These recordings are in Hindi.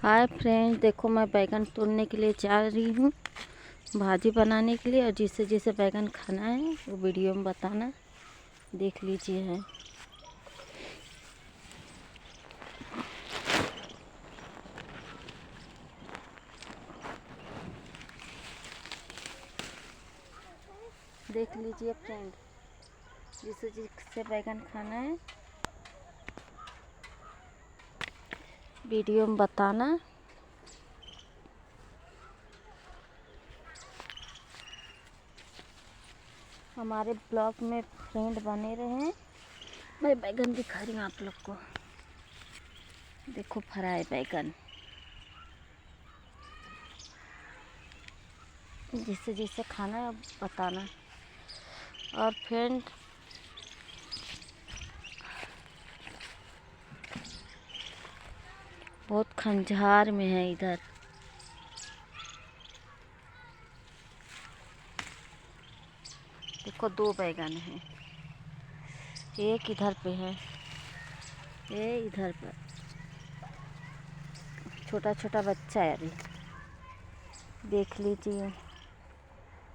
हाय फ्रेंड्स, देखो मैं बैगन तोड़ने के लिए जा रही हूँ भाजी बनाने के लिए। और जिसे जिसे बैगन खाना है वो वीडियो में बताना, देख लीजिए है। देख लीजिए फ्रेंड, जिसे जिसे बैगन खाना है वीडियो में बताना। हमारे ब्लॉग में फ्रेंड बने रहे। मैं बैगन दिखा रही हूँ आप लोग को। देखो फ्राई बैगन, जिसे जिसे खाना है बताना। और फ्रेंड बहुत खंजार में है इधर। देखो 2 बैगन हैं, एक इधर पे है, ये इधर पर छोटा छोटा बच्चा है अभी। देख लीजिए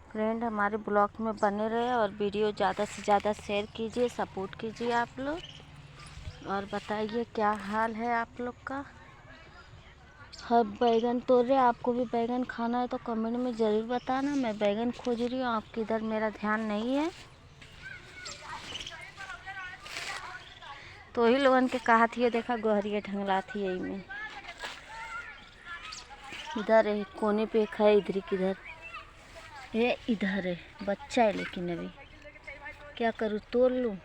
फ्रेंड, हमारे ब्लॉग में बने रहे और वीडियो ज़्यादा से ज़्यादा शेयर कीजिए, सपोर्ट कीजिए आप लोग। और बताइए क्या हाल है आप लोग का। हर बैगन तोड़ रहे, आपको भी बैगन खाना है तो कमेंट में ज़रूर बताना। मैं बैगन खोज रही हूँ, आपके इधर मेरा ध्यान नहीं है। तो ही लोगन के कहा थी, देखा गोहरिया ढंगला थी यही में। इधर है कोने पे एक है, इधर किधर ये इधर है, बच्चा है लेकिन अभी क्या करूँ, तोड़ लूँ।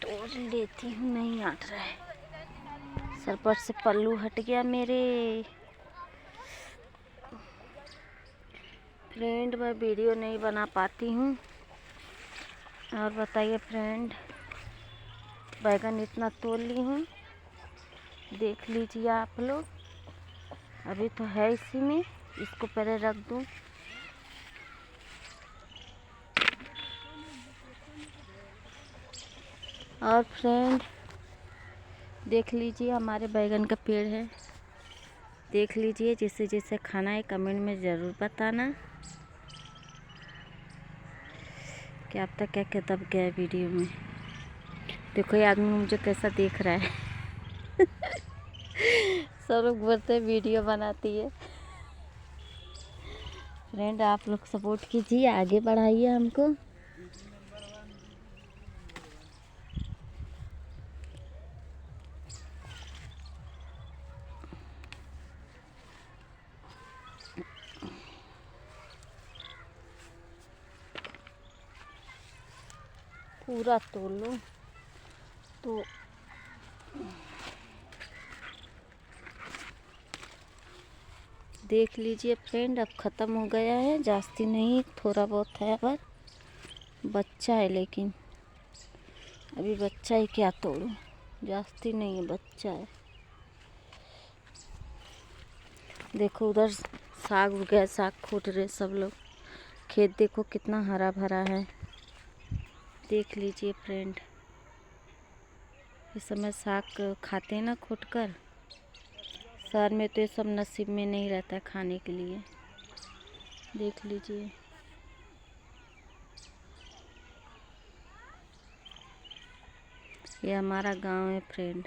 तोड़ लेती हूँ, नहीं हट रहा है, सर पर से पल्लू हट गया मेरे। फ्रेंड मैं वीडियो नहीं बना पाती हूँ। और बताइए फ्रेंड, बैगन इतना तोड़ ली हूँ, देख लीजिए आप लोग। अभी तो है इसी में, इसको पहले रख दूँ। और फ्रेंड देख लीजिए, हमारे बैगन का पेड़ है, देख लीजिए। जिसे जिसे खाना है कमेंट में ज़रूर बताना। क्या अब तक क्या दब गया वीडियो में। देखो ये आदमी मुझे कैसा देख रहा है सब लोग बोलते हैं वीडियो बनाती है। फ्रेंड आप लोग सपोर्ट कीजिए, आगे बढ़ाइए हमको। पूरा तोड़ लो तो देख लीजिए फ्रेंड, अब ख़त्म हो गया है, जास्ती नहीं, थोड़ा बहुत है। पर बच्चा है, लेकिन अभी बच्चा ही क्या तोड़ूं, जास्ती नहीं है, बच्चा है। देखो उधर साग उग गया, साग खोट रहे सब लोग। खेत देखो कितना हरा भरा है, देख लीजिए फ्रेंड। इस समय साग खाते हैं ना खोट कर। शहर में तो ये सब नसीब में नहीं रहता खाने के लिए। देख लीजिए ये हमारा गांव है फ्रेंड।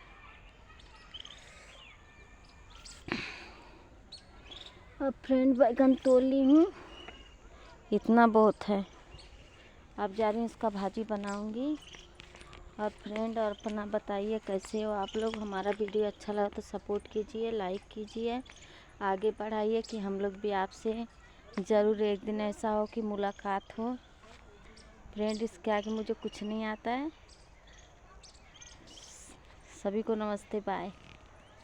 अब फ्रेंड बैगन तोड़ ली हूँ, इतना बहुत है। अब जा रही हूँ इसका भाजी बनाऊंगी। और फ्रेंड और अपना बताइए कैसे हो आप लोग। हमारा वीडियो अच्छा लगा तो सपोर्ट कीजिए, लाइक कीजिए, आगे बढ़ाइए कि हम लोग भी आपसे ज़रूर एक दिन ऐसा हो कि मुलाकात हो। फ्रेंड इसके आगे मुझे कुछ नहीं आता है। सभी को नमस्ते, बाय।